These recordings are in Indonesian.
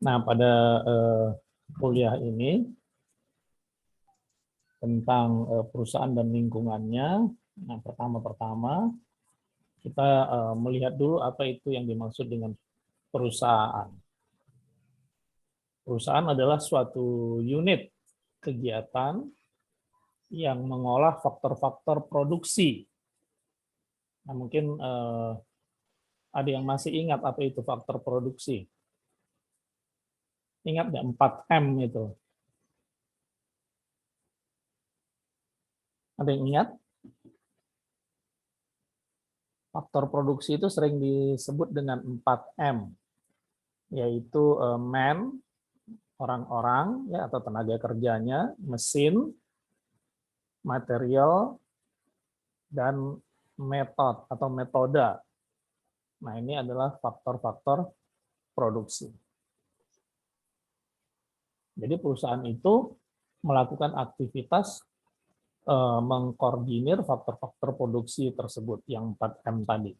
Nah, pada kuliah ini tentang perusahaan dan lingkungannya. Nah, pertama-tama kita melihat dulu apa itu yang dimaksud dengan perusahaan. Perusahaan adalah suatu unit kegiatan yang mengolah faktor-faktor produksi. Nah, mungkin ada yang masih ingat apa itu faktor produksi. Ingat nggak 4M itu? Ada yang ingat? Faktor produksi itu sering disebut dengan 4M, yaitu man, orang-orang ya, atau tenaga kerjanya, mesin, material, dan metode atau metode. Nah, ini adalah faktor-faktor produksi. Jadi perusahaan itu melakukan aktivitas mengkoordinir faktor-faktor produksi tersebut, yang 4M tadi,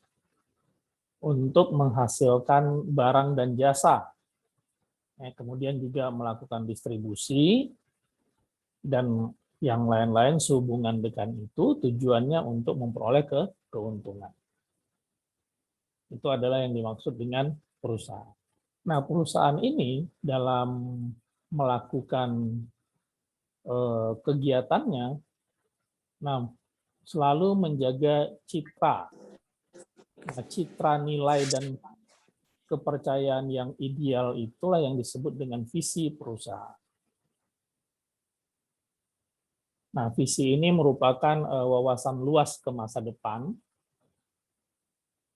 untuk menghasilkan barang dan jasa. Kemudian juga melakukan distribusi, dan yang lain-lain sehubungan dengan itu, tujuannya untuk memperoleh keuntungan. Itu adalah yang dimaksud dengan perusahaan. Nah, perusahaan ini dalam melakukan kegiatannya, nah, selalu menjaga citra. Nah, citra, nilai, dan kepercayaan yang ideal itulah yang disebut dengan visi perusahaan. Nah, visi ini merupakan wawasan luas ke masa depan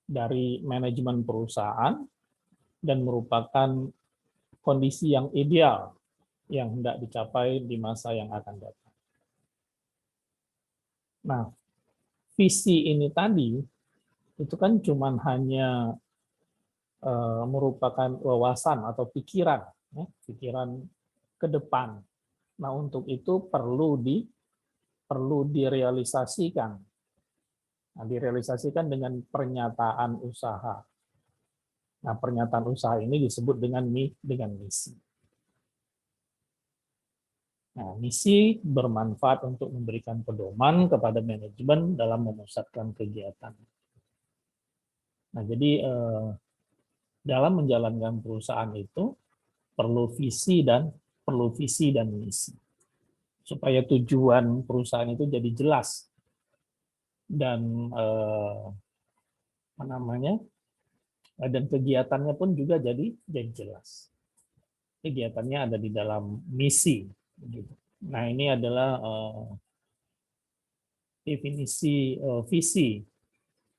dari manajemen perusahaan dan merupakan kondisi yang ideal yang hendak dicapai di masa yang akan datang. Nah, visi ini tadi itu kan cuman hanya merupakan wawasan atau pikiran, ya, pikiran ke depan. Nah, untuk itu perlu direalisasikan. Nah, direalisasikan dengan pernyataan usaha. Nah, pernyataan usaha ini disebut dengan misi. Nah, misi bermanfaat untuk memberikan pedoman kepada manajemen dalam memusatkan kegiatan. Nah, jadi dalam menjalankan perusahaan itu perlu visi dan misi, supaya tujuan perusahaan itu jadi jelas dan dan kegiatannya pun juga jadi jelas. Kegiatannya ada di dalam misi. Nah, ini adalah definisi visi.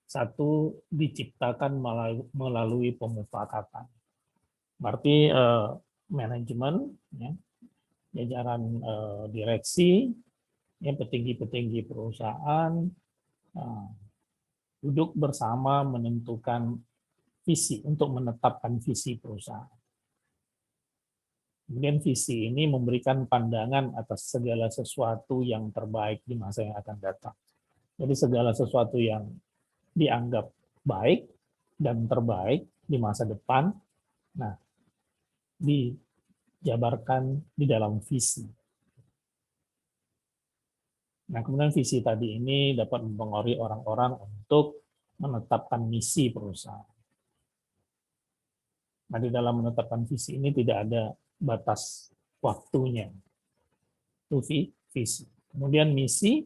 Satu, diciptakan melalui pemufakatan. Berarti manajemen, ya, jajaran direksi, ya, petinggi-petinggi perusahaan duduk bersama menentukan visi, untuk menetapkan visi perusahaan. Kemudian visi ini memberikan pandangan atas segala sesuatu yang terbaik di masa yang akan datang. Jadi segala sesuatu yang dianggap baik dan terbaik di masa depan, nah, dijabarkan di dalam visi. Nah, kemudian visi tadi ini dapat mempengaruhi orang-orang untuk menetapkan misi perusahaan. Nah, di dalam menetapkan visi ini tidak ada batas waktunya. Itu visi. Kemudian misi.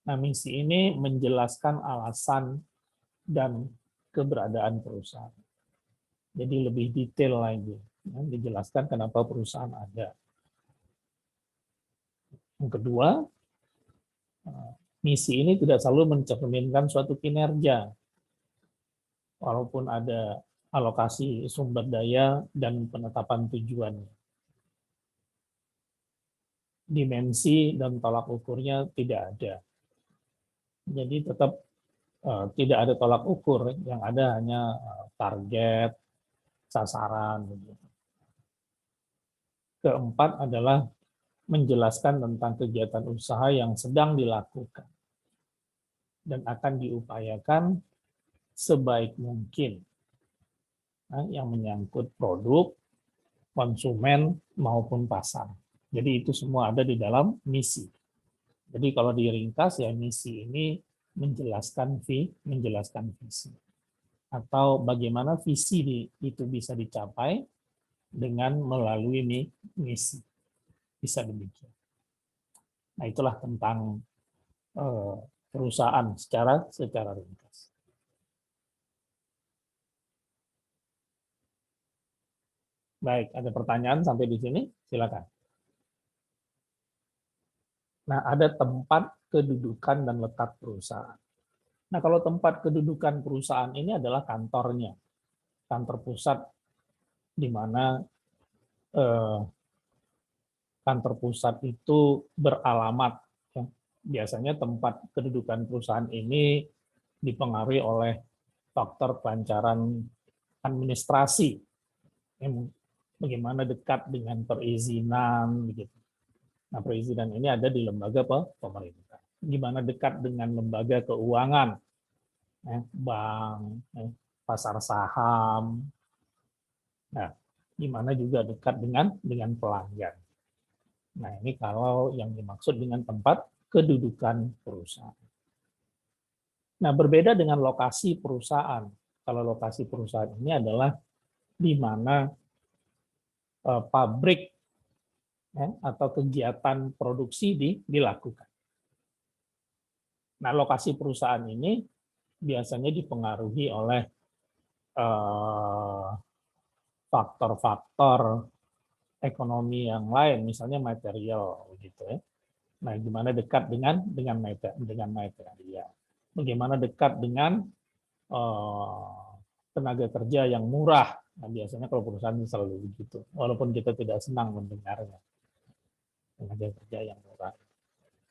Nah, misi ini menjelaskan alasan dan keberadaan perusahaan. Jadi lebih detail lagi, ya, dijelaskan kenapa perusahaan ada. Yang kedua, misi ini tidak selalu mencerminkan suatu kinerja. Walaupun ada alokasi sumber daya dan penetapan tujuan. Dimensi dan tolak ukurnya tidak ada. Jadi tetap tidak ada tolak ukur, yang ada hanya target, sasaran. Keempat adalah menjelaskan tentang kegiatan usaha yang sedang dilakukan dan akan diupayakan sebaik mungkin. yang menyangkut produk, konsumen, maupun pasar. Jadi itu semua ada di dalam misi. Jadi kalau diringkas ya misi ini menjelaskan visi. Atau bagaimana visi itu bisa dicapai dengan melalui misi. Bisa demikian. Nah, itulah tentang perusahaan secara ringkas. Baik, ada pertanyaan sampai di sini? Silakan. Nah, ada tempat kedudukan dan letak perusahaan. Nah, kalau tempat kedudukan perusahaan ini adalah kantornya, kantor pusat, di mana kantor pusat itu beralamat. Ya. Biasanya tempat kedudukan perusahaan ini dipengaruhi oleh faktor kelancaran administrasi, yang bagaimana dekat dengan perizinan, begitu. Nah, perizinan ini ada di lembaga pemerintah. Gimana dekat dengan lembaga keuangan, bank, pasar saham. Nah, gimana juga dekat dengan pelanggan. Nah, ini kalau yang dimaksud dengan tempat kedudukan perusahaan. Nah, berbeda dengan lokasi perusahaan. Kalau lokasi perusahaan ini adalah di mana pabrik atau kegiatan produksi dilakukan. Nah, lokasi perusahaan ini biasanya dipengaruhi oleh faktor-faktor ekonomi yang lain, misalnya material, gitu ya. Nah, gimana dekat dengan material? Bagaimana dekat dengan tenaga kerja yang murah? Nah, biasanya kalau perusahaan selalu begitu, walaupun kita tidak senang mendengarnya. Tenaga kerja yang murah.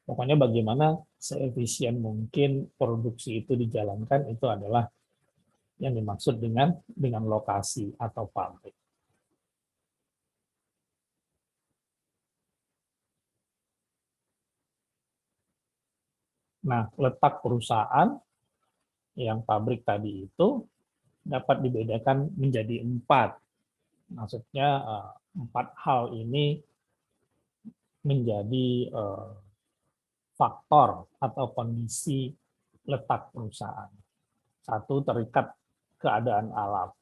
Pokoknya bagaimana seefisien mungkin produksi itu dijalankan, itu adalah yang dimaksud dengan lokasi atau pabrik. Nah, letak perusahaan yang pabrik tadi itu dapat dibedakan menjadi 4. Maksudnya 4 hal ini menjadi faktor atau kondisi letak perusahaan. 1, terikat keadaan alam.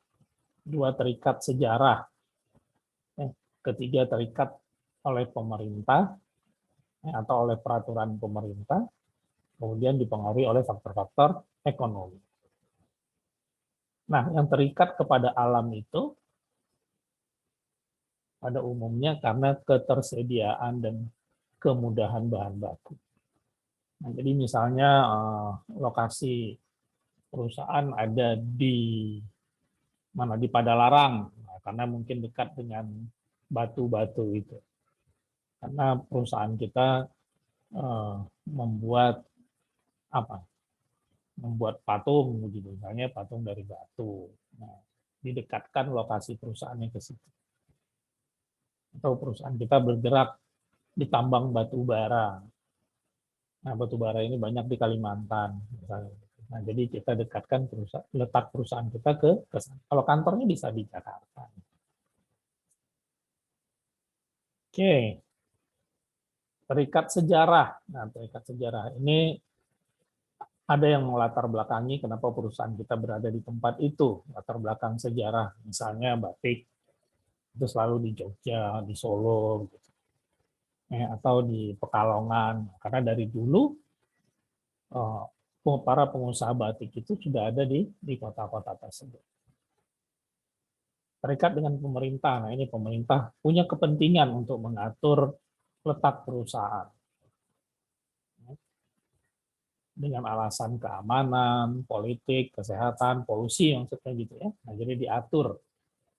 2, terikat sejarah. 3, terikat oleh pemerintah atau oleh peraturan pemerintah. Kemudian dipengaruhi oleh faktor-faktor ekonomi. Nah, yang terikat kepada alam itu pada umumnya karena ketersediaan dan kemudahan bahan baku. Nah, jadi misalnya lokasi perusahaan ada di Padalarang, karena mungkin dekat dengan batu-batu itu. Karena perusahaan kita membuat patung, gitu, misalnya patung dari batu. Nah, didekatkan lokasi perusahaannya ke situ. Atau perusahaan kita bergerak di tambang batu bara. Nah, batu bara ini banyak di Kalimantan, misalnya. Nah, jadi kita dekatkan letak perusahaan kita ke sana. Kalau kantornya bisa di Jakarta. Oke, terikat sejarah. Nah, terikat sejarah ini ada yang melatar belakangi kenapa perusahaan kita berada di tempat itu. Latar belakang sejarah, misalnya batik itu selalu di Jogja, di Solo, gitu. Atau di Pekalongan. Karena dari dulu para pengusaha batik itu sudah ada di kota-kota tersebut. Terikat dengan pemerintah. Nah, ini pemerintah punya kepentingan untuk mengatur letak perusahaan. Dengan alasan keamanan, politik, kesehatan, polusi, maksudnya gitu ya. Nah, jadi diatur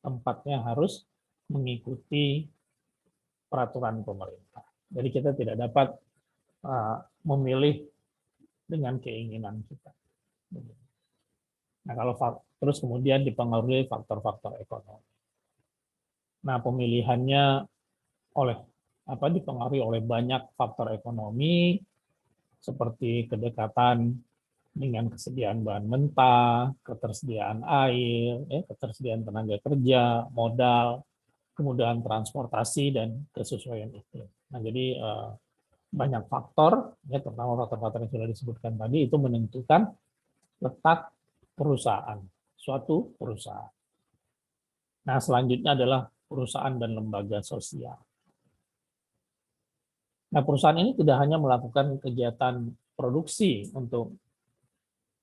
tempatnya harus mengikuti peraturan pemerintah. Jadi kita tidak dapat memilih dengan keinginan kita. Nah, kalau terus kemudian dipengaruhi faktor-faktor ekonomi. Nah, pemilihannya dipengaruhi oleh banyak faktor ekonomi seperti kedekatan dengan kesediaan bahan mentah, ketersediaan air, ketersediaan tenaga kerja, modal, kemudahan transportasi, dan kesesuaian iklim. Nah, jadi banyak faktor, ya, terutama faktor-faktor yang sudah disebutkan tadi, itu menentukan letak perusahaan, suatu perusahaan. Nah, selanjutnya adalah perusahaan dan lembaga sosial. Nah, perusahaan ini tidak hanya melakukan kegiatan produksi untuk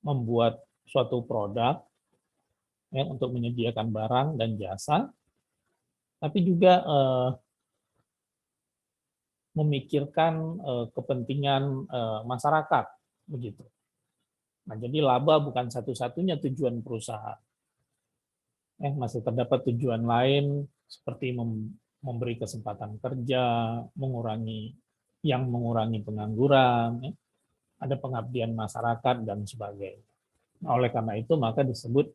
membuat suatu produk, ya, untuk menyediakan barang dan jasa, tapi juga memikirkan kepentingan masyarakat, begitu. Nah, jadi laba bukan satu-satunya tujuan perusahaan. Masih terdapat tujuan lain seperti memberi kesempatan kerja, mengurangi pengangguran, ya, ada pengabdian masyarakat dan sebagainya. Nah, oleh karena itu maka disebut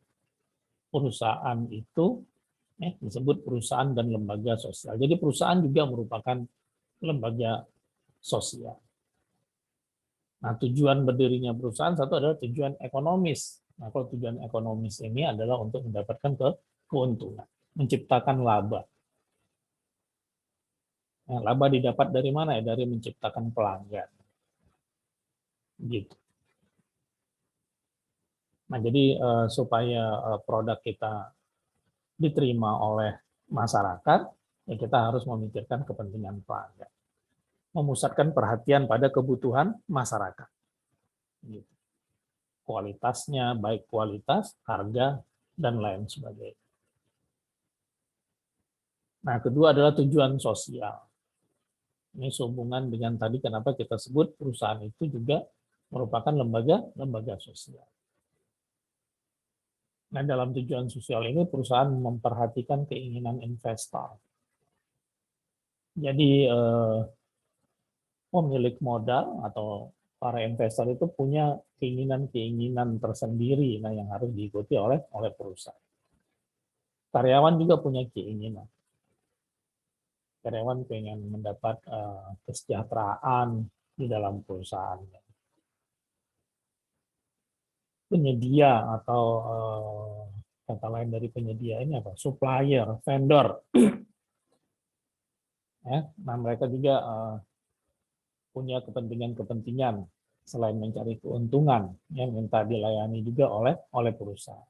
perusahaan itu disebut perusahaan dan lembaga sosial. Jadi perusahaan juga merupakan lembaga sosial. Nah, tujuan berdirinya perusahaan satu adalah tujuan ekonomis. Nah, kalau tujuan ekonomis ini adalah untuk mendapatkan keuntungan, menciptakan laba. Nah, laba didapat dari mana ya? Dari menciptakan pelanggan. Gitu. Nah, jadi supaya produk kita diterima oleh masyarakat, ya kita harus memikirkan kepentingan pelanggan. Memusatkan perhatian pada kebutuhan masyarakat. Gitu. Kualitasnya, baik kualitas, harga, dan lain sebagainya. Nah, kedua adalah tujuan sosial. Ini sehubungan dengan tadi kenapa kita sebut perusahaan itu juga merupakan lembaga sosial. Nah, dalam tujuan sosial ini perusahaan memperhatikan keinginan investor. Jadi pemilik modal atau para investor itu punya keinginan-keinginan tersendiri, nah yang harus diikuti oleh perusahaan. Karyawan juga punya keinginan. Karyawan pengen mendapat kesejahteraan di dalam perusahaannya. Penyedia atau kata lain dari penyedia ini apa? Supplier, vendor. Ya, nah mereka juga punya kepentingan-kepentingan selain mencari keuntungan yang minta dilayani juga oleh perusahaan.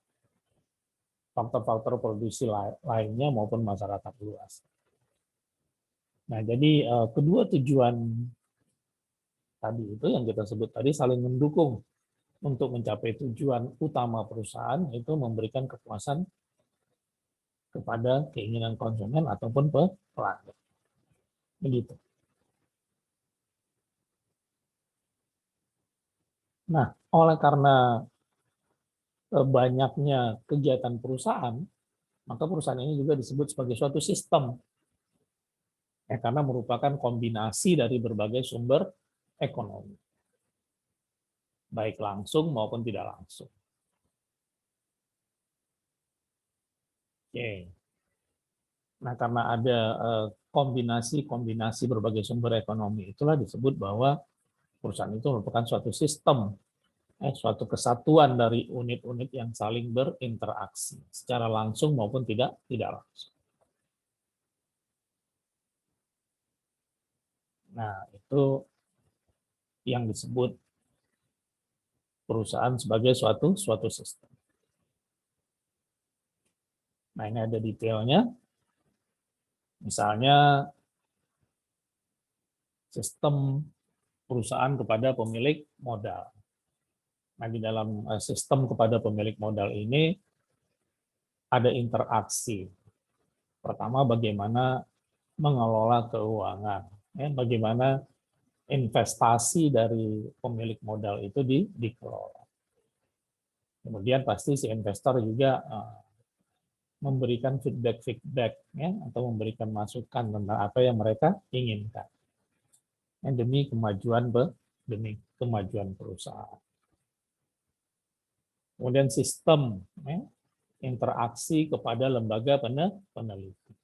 Faktor-faktor produksi lainnya maupun masyarakat luas. Nah, jadi kedua tujuan tadi itu yang kita sebut tadi saling mendukung untuk mencapai tujuan utama perusahaan, yaitu memberikan kepuasan kepada keinginan konsumen ataupun pelanggan. Begitu. Nah, oleh karena banyaknya kegiatan perusahaan, maka perusahaan ini juga disebut sebagai suatu sistem. Karena merupakan kombinasi dari berbagai sumber ekonomi. Baik langsung maupun tidak langsung. Oke. Nah, karena ada kombinasi berbagai sumber ekonomi, itulah disebut bahwa perusahaan itu merupakan suatu sistem, suatu kesatuan dari unit-unit yang saling berinteraksi secara langsung maupun tidak langsung. Nah, itu yang disebut perusahaan sebagai suatu sistem. Nah, ini ada detailnya. Misalnya sistem perusahaan kepada pemilik modal. Nah, di dalam sistem kepada pemilik modal ini ada interaksi. Pertama, bagaimana mengelola keuangan, bagaimana investasi dari pemilik modal itu dikelola. Kemudian pasti si investor juga memberikan feedback atau memberikan masukan tentang apa yang mereka inginkan demi kemajuan perusahaan. Kemudian sistem interaksi kepada lembaga peneliti.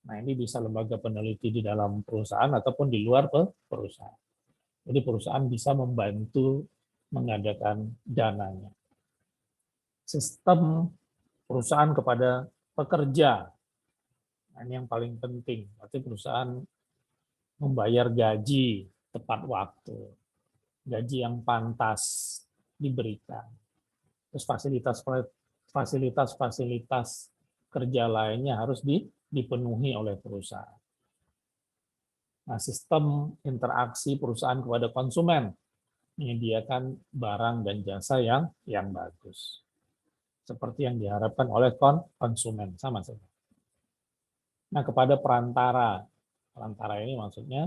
Nah, ini bisa lembaga peneliti di dalam perusahaan ataupun di luar perusahaan. Jadi perusahaan bisa membantu mengadakan dananya. Sistem perusahaan kepada pekerja, nah, ini yang paling penting. Berarti perusahaan membayar gaji tepat waktu, gaji yang pantas diberikan. Terus fasilitas kerja lainnya harus dipenuhi oleh perusahaan. Nah, sistem interaksi perusahaan kepada konsumen, menyediakan barang dan jasa yang bagus, seperti yang diharapkan oleh konsumen, sama saja. Nah, kepada perantara ini maksudnya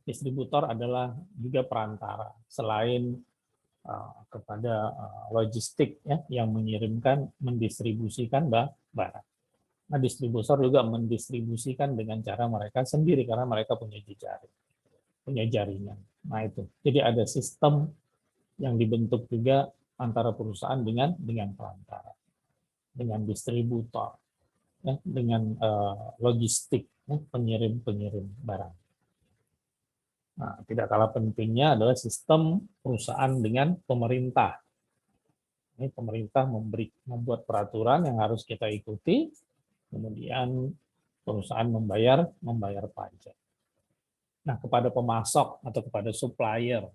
distributor adalah juga perantara, selain kepada logistik ya, yang mendistribusikan barang. Nah, distributor juga mendistribusikan dengan cara mereka sendiri karena mereka punya jejaring, punya jaringan. Nah, itu. Jadi ada sistem yang dibentuk juga antara perusahaan dengan perantara, dengan distributor, ya, dengan logistik, ya, pengirim barang. Nah, tidak kalah pentingnya adalah sistem perusahaan dengan pemerintah. Ini pemerintah membuat peraturan yang harus kita ikuti, kemudian perusahaan membayar pajak. Nah, kepada pemasok atau kepada supplier,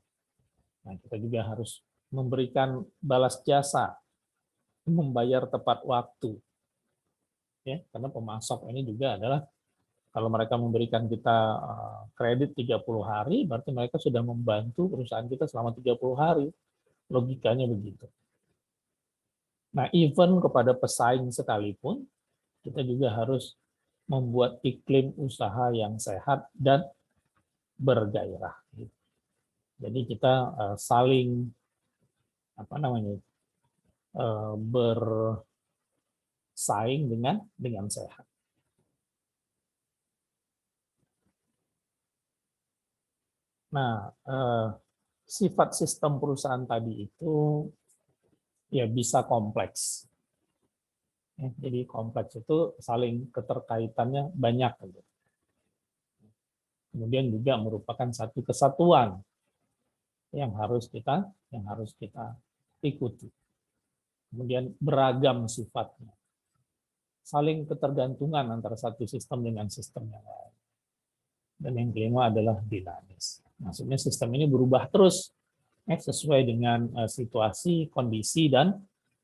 nah, kita juga harus memberikan balas jasa, membayar tepat waktu. Ya, karena pemasok ini juga adalah, kalau mereka memberikan kita kredit 30 hari, berarti mereka sudah membantu perusahaan kita selama 30 hari. Logikanya begitu. Nah, even kepada pesaing sekalipun, kita juga harus membuat iklim usaha yang sehat dan bergairah. Jadi kita saling bersaing dengan sehat. Nah, sifat sistem perusahaan tadi itu ya bisa kompleks. Jadi kompleks itu saling keterkaitannya banyak. Kemudian juga merupakan satu kesatuan yang harus kita ikuti. Kemudian beragam sifatnya. Saling ketergantungan antara satu sistem dengan sistem yang lain. Dan yang kelima adalah dinamis. Maksudnya sistem ini berubah terus sesuai dengan situasi, kondisi, dan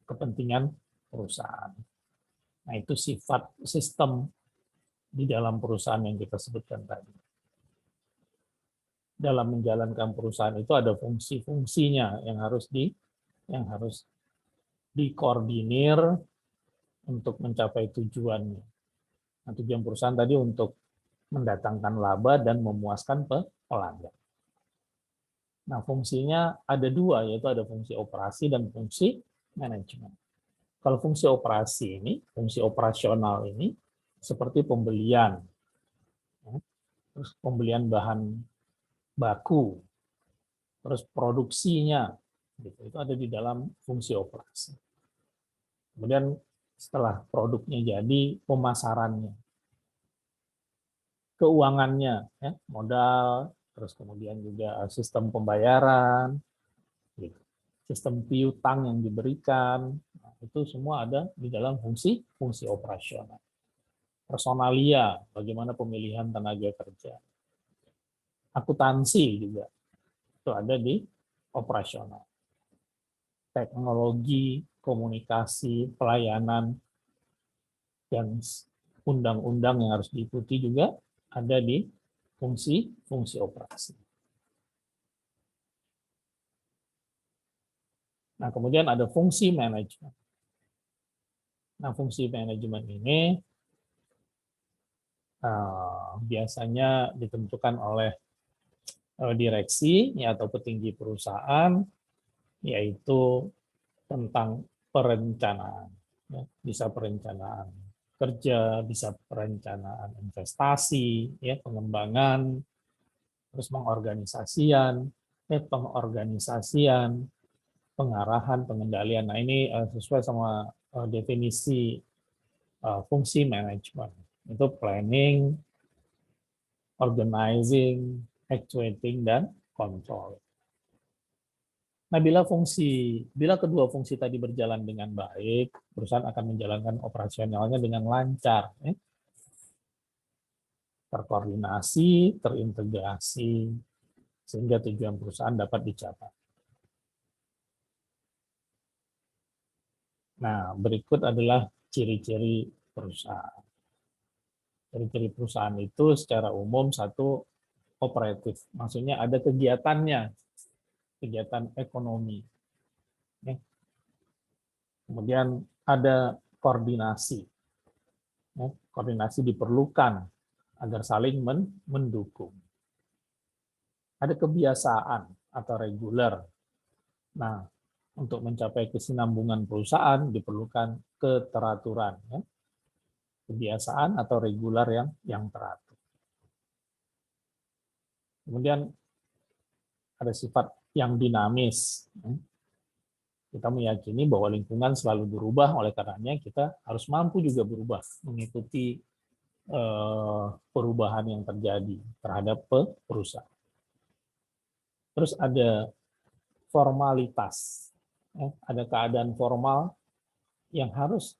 kepentingan perusahaan. Nah, itu sifat sistem di dalam perusahaan yang kita sebutkan tadi. Dalam menjalankan perusahaan itu ada fungsi-fungsinya yang harus dikoordinir untuk mencapai tujuannya. Nah, tujuan perusahaan tadi untuk mendatangkan laba dan memuaskan pelanggan. Nah, fungsinya ada dua, yaitu ada fungsi operasi dan fungsi manajemen. Kalau fungsi operasi ini, fungsi operasional ini, seperti pembelian, terus pembelian bahan baku, terus produksinya, gitu, itu ada di dalam fungsi operasi. Kemudian setelah produknya jadi, pemasarannya, keuangannya, ya, modal, terus kemudian juga sistem pembayaran, gitu, sistem piutang yang diberikan, itu semua ada di dalam fungsi operasional. Personalia, bagaimana pemilihan tenaga kerja. Akuntansi juga, itu ada di operasional. Teknologi, komunikasi, pelayanan, dan undang-undang yang harus diikuti juga ada di fungsi operasi. Nah, kemudian ada fungsi manajemen. Nah, fungsi manajemen ini biasanya ditentukan oleh direksi ya, atau petinggi perusahaan, yaitu tentang perencanaan. Ya, bisa perencanaan kerja, bisa perencanaan investasi, ya, pengembangan, terus pengorganisasian, pengarahan, pengendalian. Nah, ini sesuai sama definisi fungsi manajemen. Itu planning, organizing, actuating, dan control. Nah, bila kedua fungsi tadi berjalan dengan baik, perusahaan akan menjalankan operasionalnya dengan lancar, ya. Terkoordinasi, terintegrasi, sehingga tujuan perusahaan dapat dicapai. Nah, berikut adalah ciri-ciri perusahaan. Ciri-ciri perusahaan itu secara umum satu, operatif, maksudnya ada kegiatannya, kegiatan ekonomi. Ya. Kemudian ada koordinasi. Ya. Koordinasi diperlukan agar saling mendukung. Ada kebiasaan atau reguler. Nah, untuk mencapai kesinambungan perusahaan diperlukan keteraturan, ya. Kebiasaan atau reguler yang teratur. Kemudian ada sifat yang dinamis. Kita meyakini bahwa lingkungan selalu berubah, oleh karenanya kita harus mampu juga berubah, mengikuti perubahan yang terjadi terhadap perusahaan. Terus ada formalitas, ada keadaan formal yang harus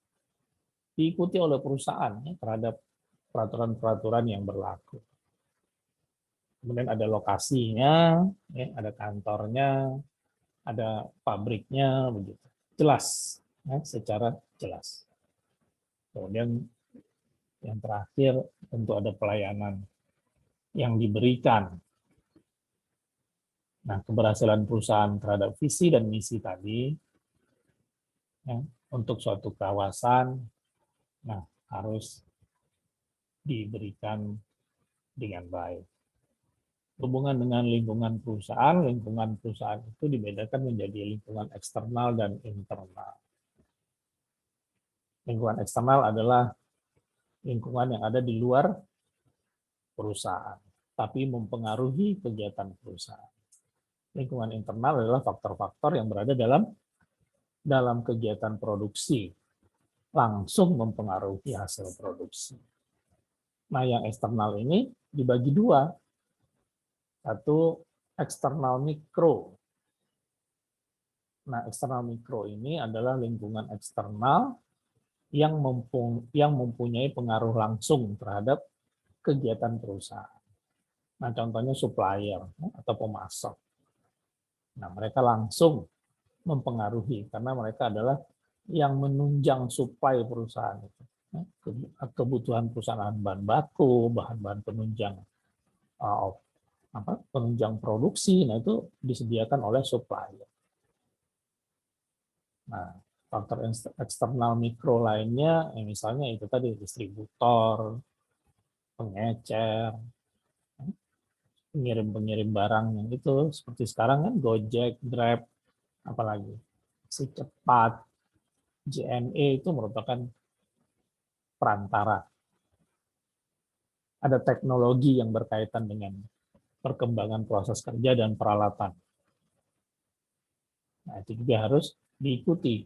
diikuti oleh perusahaan terhadap peraturan-peraturan yang berlaku. Kemudian ada lokasinya, ada kantornya, ada pabriknya, begitu. Jelas, secara jelas. Kemudian yang terakhir tentu ada pelayanan yang diberikan. Nah, keberhasilan perusahaan terhadap visi dan misi tadi, ya, untuk suatu kawasan, nah, harus diberikan dengan baik. Hubungan dengan lingkungan perusahaan itu dibedakan menjadi lingkungan eksternal dan internal. Lingkungan eksternal adalah lingkungan yang ada di luar perusahaan, tapi mempengaruhi kegiatan perusahaan. Lingkungan internal adalah faktor-faktor yang berada dalam kegiatan produksi, langsung mempengaruhi hasil produksi. Nah, yang eksternal ini dibagi dua. Satu, eksternal mikro. Nah, eksternal mikro ini adalah lingkungan eksternal yang mempunyai pengaruh langsung terhadap kegiatan perusahaan. Nah, contohnya supplier atau pemasok. Nah, mereka langsung mempengaruhi karena mereka adalah yang menunjang suplai perusahaan itu. Kebutuhan perusahaan bahan baku, bahan-bahan penunjang penunjang produksi, nah itu disediakan oleh supplier. Nah, faktor eksternal mikro lainnya, misalnya itu tadi distributor, pengecer, pengirim barang yang itu seperti sekarang kan Gojek, Grab, apalagi Si Cepat, JNE itu merupakan perantara. Ada teknologi yang berkaitan dengan perkembangan proses kerja dan peralatan. Nah, itu juga harus diikuti.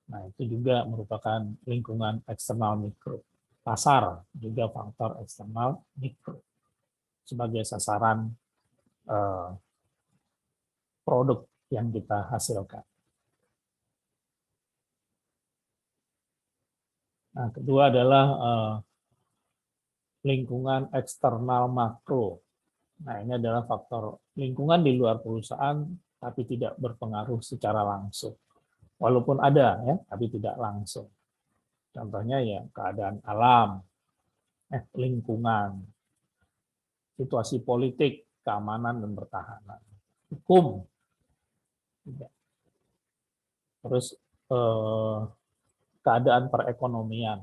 Nah, itu juga merupakan lingkungan eksternal mikro. Pasar juga faktor eksternal mikro sebagai sasaran produk yang kita hasilkan. Nah, kedua adalah lingkungan eksternal makro. Nah, ini adalah faktor lingkungan di luar perusahaan, tapi tidak berpengaruh secara langsung. Walaupun ada, ya, tapi tidak langsung. Contohnya ya keadaan alam, lingkungan, situasi politik, keamanan dan pertahanan, hukum, terus keadaan perekonomian.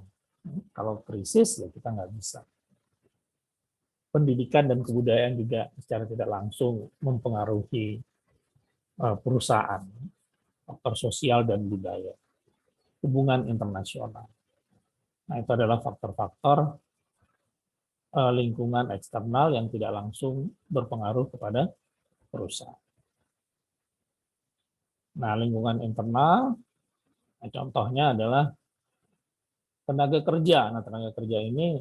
Kalau krisis ya kita nggak bisa. Pendidikan dan kebudayaan juga secara tidak langsung mempengaruhi perusahaan, faktor sosial dan budaya, hubungan internasional. Nah, itu adalah faktor-faktor lingkungan eksternal yang tidak langsung berpengaruh kepada perusahaan. Nah, lingkungan internal, contohnya adalah tenaga kerja. Nah, tenaga kerja ini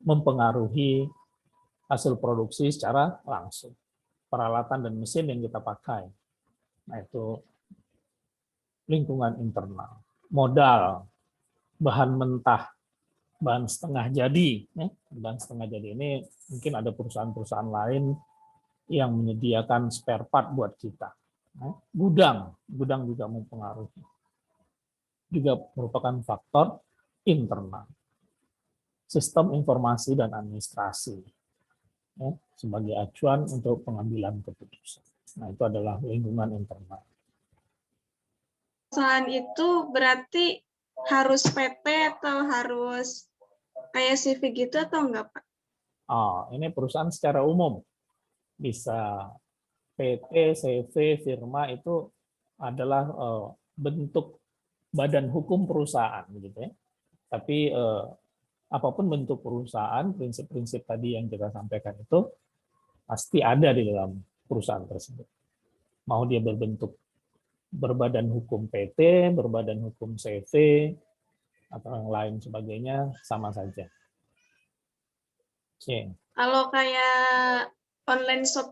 mempengaruhi hasil produksi secara langsung. peralatan dan mesin yang kita pakai. Nah, itu lingkungan internal. Modal, bahan mentah, bahan setengah jadi. Bahan setengah jadi ini mungkin ada perusahaan-perusahaan lain yang menyediakan spare part buat kita. Gudang juga mempengaruhi. Juga merupakan faktor internal. Sistem informasi dan administrasi sebagai acuan untuk pengambilan keputusan. Nah, itu adalah lingkungan internal. Selain itu berarti harus PT atau harus kayak CV gitu atau enggak, Pak? Ini perusahaan secara umum. Bisa PT, CV, firma itu adalah bentuk badan hukum perusahaan, gitu ya. Tapi apapun bentuk perusahaan, prinsip-prinsip tadi yang kita sampaikan itu pasti ada di dalam perusahaan tersebut. Mau dia berbadan hukum PT, berbadan hukum CV, atau yang lain sebagainya, sama saja. Oke. Kalau kayak online shop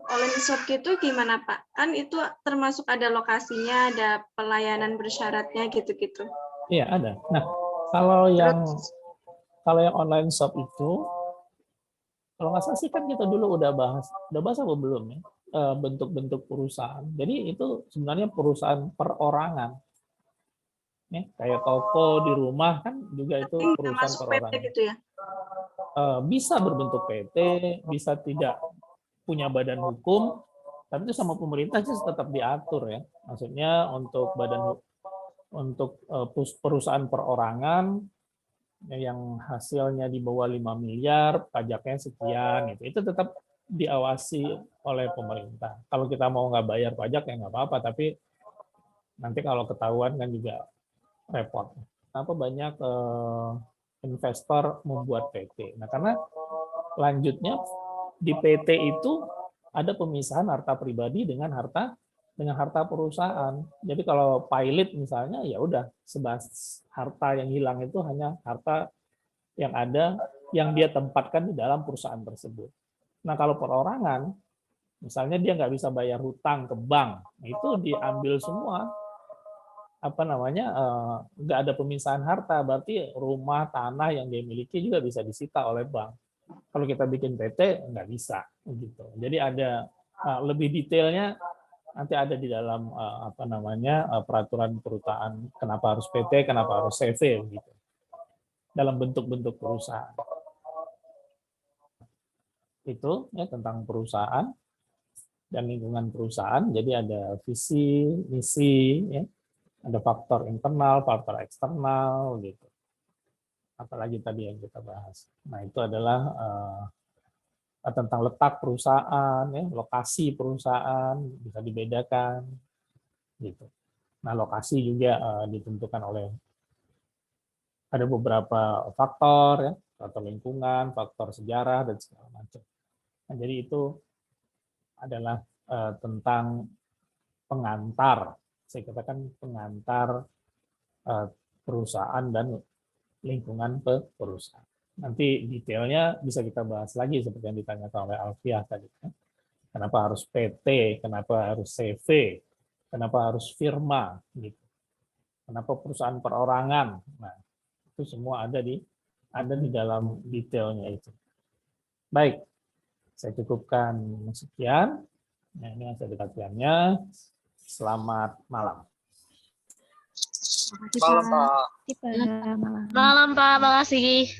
gitu gimana, Pak? Kan itu termasuk ada lokasinya, ada pelayanan bersyaratnya gitu-gitu. Iya, ada. Nah, kalau yang online shop itu, kalau nggak salah sih kan kita dulu udah bahas apa belum ya? Bentuk-bentuk perusahaan. Jadi itu sebenarnya perusahaan perorangan. Kayak toko di rumah kan juga itu perusahaan perorangan. PT gitu ya? Bisa berbentuk PT, bisa tidak punya badan hukum, tapi itu sama pemerintah sih tetap diatur ya. Maksudnya untuk perusahaan perorangan yang hasilnya di bawah 5 miliar, pajaknya sekian, itu tetap diawasi oleh pemerintah. Kalau kita mau nggak bayar pajak ya nggak apa-apa, tapi nanti kalau ketahuan kan juga repot. Kenapa banyak investor membuat PT? Nah, karena lanjutnya di PT itu ada pemisahan harta pribadi dengan harta perusahaan. Jadi kalau pilot misalnya ya udah harta yang hilang itu hanya harta yang ada yang dia tempatkan di dalam perusahaan tersebut. Nah, kalau perorangan misalnya dia nggak bisa bayar hutang ke bank, itu diambil semua, nggak ada pemisahan harta, berarti rumah, tanah yang dia miliki juga bisa disita oleh bank. Kalau kita bikin PT nggak bisa, gitu. Jadi ada lebih detailnya nanti ada di dalam peraturan perusahaan kenapa harus PT, kenapa harus CV, gitu. Dalam bentuk-bentuk perusahaan. Itu ya tentang perusahaan dan lingkungan perusahaan. Jadi ada visi, misi, ya. Ada faktor internal, faktor eksternal, gitu. Apalagi tadi yang kita bahas. Nah, itu adalah tentang letak perusahaan, ya, lokasi perusahaan bisa dibedakan, gitu. Nah, lokasi juga ditentukan oleh ada beberapa faktor, ya, faktor lingkungan, faktor sejarah dan segala macam. Nah, jadi itu adalah tentang pengantar, saya katakan pengantar perusahaan dan lingkungan perusahaan. Nanti detailnya bisa kita bahas lagi seperti yang ditanyakan oleh Alfiah tadi. Kenapa harus PT, kenapa harus CV, kenapa harus firma, gitu. Kenapa perusahaan perorangan. Nah, itu semua ada di dalam detailnya itu. Baik, saya cukupkan sekian. Nah, ini hasil kajiannya. Selamat malam. Malam, Pak. Malam, Pak. Makasih.